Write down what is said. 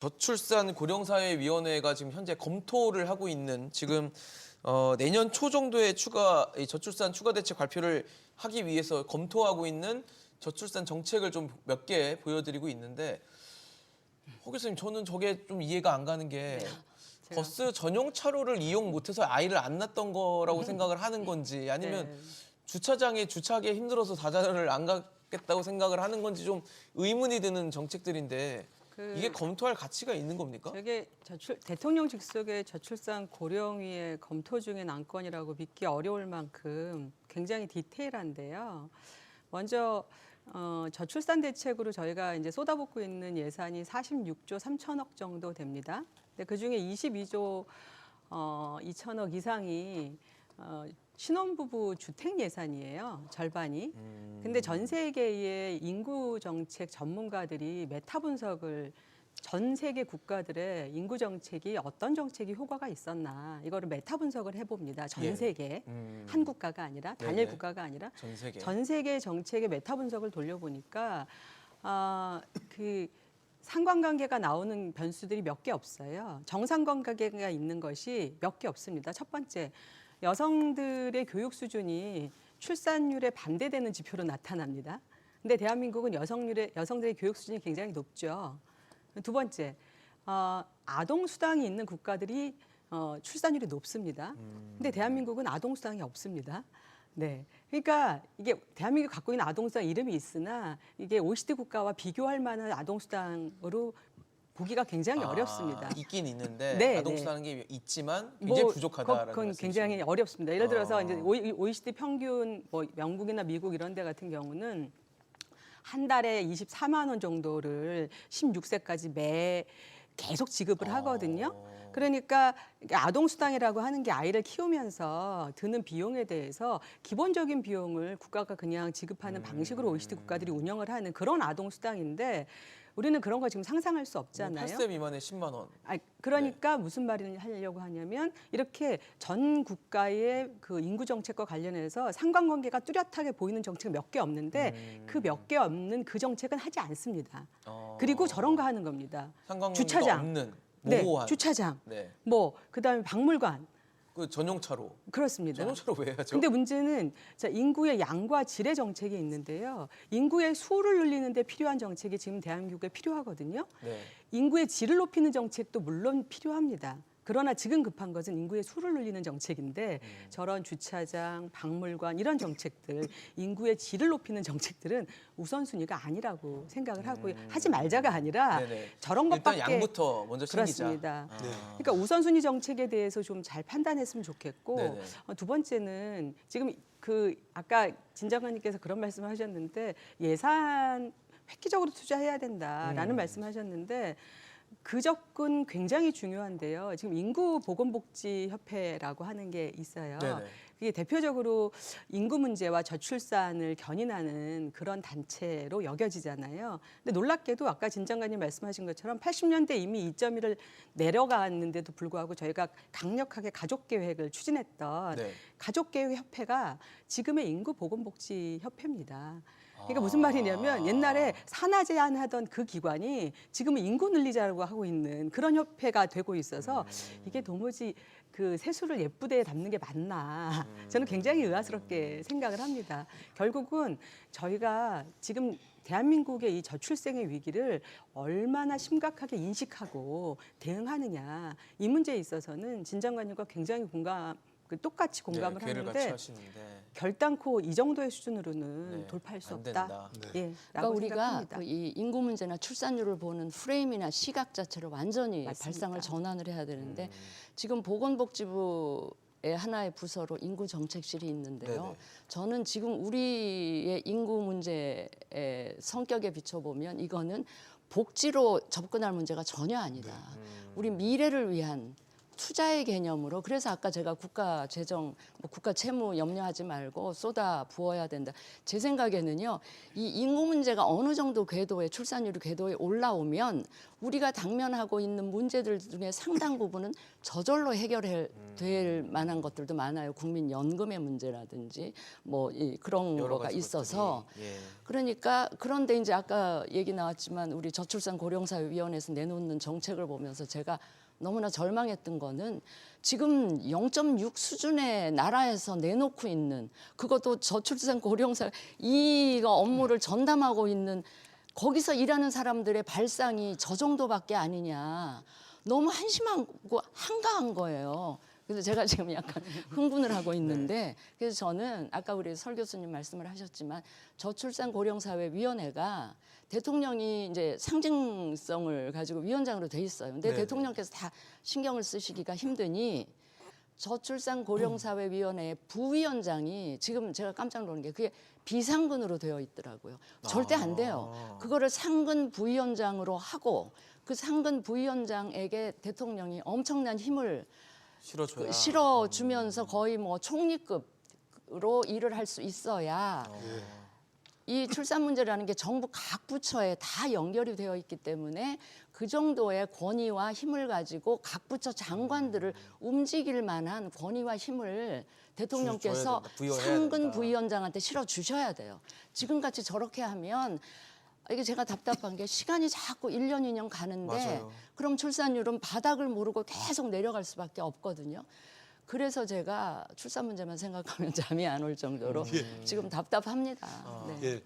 저출산 고령사회위원회가 지금 현재 검토를 하고 있는 지금 내년 초 정도에 이 저출산 추가 대책 발표를 하기 위해서 검토하고 있는 저출산 정책을 좀 몇 개 보여드리고 있는데 허 교수님 저는 저게 좀 이해가 안 가는 게 버스 전용 차로를 이용 못해서 아이를 안 낳았던 거라고 생각을 하는 건지 아니면 네. 주차장에 주차하기 힘들어서 다자를 안 가겠다고 생각을 하는 건지 좀 의문이 드는 정책들인데 이게 검토할 가치가 있는 겁니까? 저게 대통령 직속의 저출산 고령위의 검토 중인 안건이라고 믿기 어려울 만큼 굉장히 디테일한데요. 먼저 저출산 대책으로 저희가 이제 쏟아붓고 있는 예산이 46조 3천억 정도 됩니다. 근데 그 중에 22조 2천억 이상이 신혼부부 주택 예산이에요. 절반이. 근데 전 세계의 인구 정책 전문가들이 메타 분석을 전 세계 국가들의 인구 정책이 어떤 정책이 효과가 있었나 이거를 메타 분석을 해봅니다. 전 예. 세계 한 국가가 아니라 단일 네네. 국가가 아니라 전 세계. 전 세계 정책의 메타 분석을 돌려보니까 그 상관관계가 나오는 변수들이 몇 개 없어요. 정상관계가 있는 것이 몇 개 없습니다. 첫 번째, 여성들의 교육 수준이 출산율에 반대되는 지표로 나타납니다. 근데 대한민국은 여성들의 교육 수준이 굉장히 높죠. 두 번째, 아동 수당이 있는 국가들이 출산율이 높습니다. 근데 대한민국은 아동 수당이 없습니다. 네, 그러니까 이게 대한민국이 갖고 있는 아동 수당 이름이 있으나 이게 OECD 국가와 비교할 만한 아동 수당으로 보기가 굉장히 어렵습니다. 있긴 있는데 네, 아동수당하는 게 있지만 굉장히 부족하다라는 그건 말씀이시죠? 굉장히 어렵습니다. 예를 들어서 이제 OECD 평균 뭐 영국이나 미국 이런 데 같은 경우는 한 달에 24만 원 정도를 16세까지 매 계속 지급을 하거든요. 그러니까 아동수당이라고 하는 게 아이를 키우면서 드는 비용에 대해서 기본적인 비용을 국가가 그냥 지급하는 방식으로 OECD 국가들이 운영을 하는 그런 아동수당인데 우리는 그런 거 지금 상상할 수 없잖아요. 8세 미만에 10만 원. 그러니까 무슨 말을 하려고 하냐면 이렇게 전 국가의 그 인구 정책과 관련해서 상관관계가 뚜렷하게 보이는 정책 몇 개 없는데 그 몇 개 없는 그 정책은 하지 않습니다. 그리고 저런 거 하는 겁니다. 상관관계가 주차장. 없는 네, 모호한. 주차장. 네. 뭐 그다음에 박물관. 그 전용차로. 그렇습니다. 전용차로 왜 해야죠? 근데 문제는 자, 인구의 양과 질의 정책이 있는데요. 인구의 수를 늘리는 데 필요한 정책이 지금 대한민국에 필요하거든요. 네. 인구의 질을 높이는 정책도 물론 필요합니다. 그러나 지금 급한 것은 인구의 수를 늘리는 정책인데 저런 주차장, 박물관 이런 정책들, 인구의 질을 높이는 정책들은 우선순위가 아니라고 생각을 하고 하지 말자가 아니라 네네. 저런 일단 것밖에 양부터 먼저 챙기자. 그렇습니다. 그러니까 우선순위 정책에 대해서 좀 잘 판단했으면 좋겠고 네네. 두 번째는 지금 그 아까 진 장관님께서 그런 말씀을 하셨는데 예산 획기적으로 투자해야 된다라는 말씀하셨는데 그 접근 굉장히 중요한데요. 지금 인구보건복지협회라고 하는 게 있어요. 네네. 이게 대표적으로 인구 문제와 저출산을 견인하는 그런 단체로 여겨지잖아요. 근데 놀랍게도 아까 진 장관님 말씀하신 것처럼 80년대 이미 2.1을 내려갔는데도 불구하고 저희가 강력하게 가족계획을 추진했던 네. 가족계획협회가 지금의 인구보건복지협회입니다. 그러니까 무슨 말이냐면 옛날에 산하 제한하던 그 기관이 지금은 인구 늘리자고 하고 있는 그런 협회가 되고 있어서 이게 도무지 그 세수를 예쁘게 담는 게 맞나 저는 굉장히 의아스럽게 생각을 합니다. 결국은 저희가 지금 대한민국의 이 저출생의 위기를 얼마나 심각하게 인식하고 대응하느냐 이 문제에 있어서는 진 장관님과 굉장히 똑같이 공감을 네, 같이 하는데 하시는데. 결단코 이 정도의 수준으로는 네, 돌파할 수 안 없다. 된다. 예, 그러니까 라고 우리가 생각합니다. 이 인구 문제나 출산율을 보는 프레임이나 시각 자체를 완전히 맞습니다. 발상을 전환을 해야 되는데 지금 보건복지부의 하나의 부서로 인구정책실이 있는데요. 네네. 저는 지금 우리의 인구 문제의 성격에 비춰보면 이거는 복지로 접근할 문제가 전혀 아니다. 우리 미래를 위한 투자의 개념으로 그래서 아까 제가 국가 재정, 뭐 국가 채무 염려하지 말고 쏟아 부어야 된다. 제 생각에는요, 이 인구 문제가 어느 정도 궤도에 출산율이 궤도에 올라오면 우리가 당면하고 있는 문제들 중에 상당 부분은 저절로 해결될 만한 것들도 많아요. 국민연금의 문제라든지 뭐 그런 여러 거가 가지 있어서. 것들이. 예. 그러니까 그런데 이제 아까 얘기 나왔지만 우리 저출산 고령사회위원회에서 내놓는 정책을 보면서 제가 너무나 절망했던 거는 지금 0.6 수준의 나라에서 내놓고 있는 그것도 저출산 고령사 이거 업무를 전담하고 있는 거기서 일하는 사람들의 발상이 저 정도밖에 아니냐. 너무 한심하고 한가한 거예요. 그래서 제가 지금 약간 흥분을 하고 있는데 그래서 저는 아까 우리 설 교수님 말씀을 하셨지만 저출산 고령사회위원회가 대통령이 이제 상징성을 가지고 위원장으로 돼 있어요. 근데 네네. 대통령께서 다 신경을 쓰시기가 힘드니 저출산 고령사회위원회의 부위원장이 지금 제가 깜짝 놀란 게 그게 비상근으로 되어 있더라고요. 절대 안 돼요. 그거를 상근 부위원장으로 하고 그 상근 부위원장에게 대통령이 엄청난 힘을 실어줘야. 실어주면서 거의 뭐 총리급으로 일을 할 수 있어야 이 출산 문제라는 게 정부 각 부처에 다 연결이 되어 있기 때문에 그 정도의 권위와 힘을 가지고 각 부처 장관들을 움직일 만한 권위와 힘을 대통령께서 줘야 된다. 부여해야 상근 된다. 부위원장한테 실어 주셔야 돼요. 지금같이 저렇게 하면 이게 제가 답답한 게 시간이 자꾸 1년, 2년 가는데 맞아요. 그럼 출산율은 바닥을 모르고 계속 내려갈 수밖에 없거든요. 그래서 제가 출산 문제만 생각하면 잠이 안 올 정도로 지금 답답합니다. 네. 예,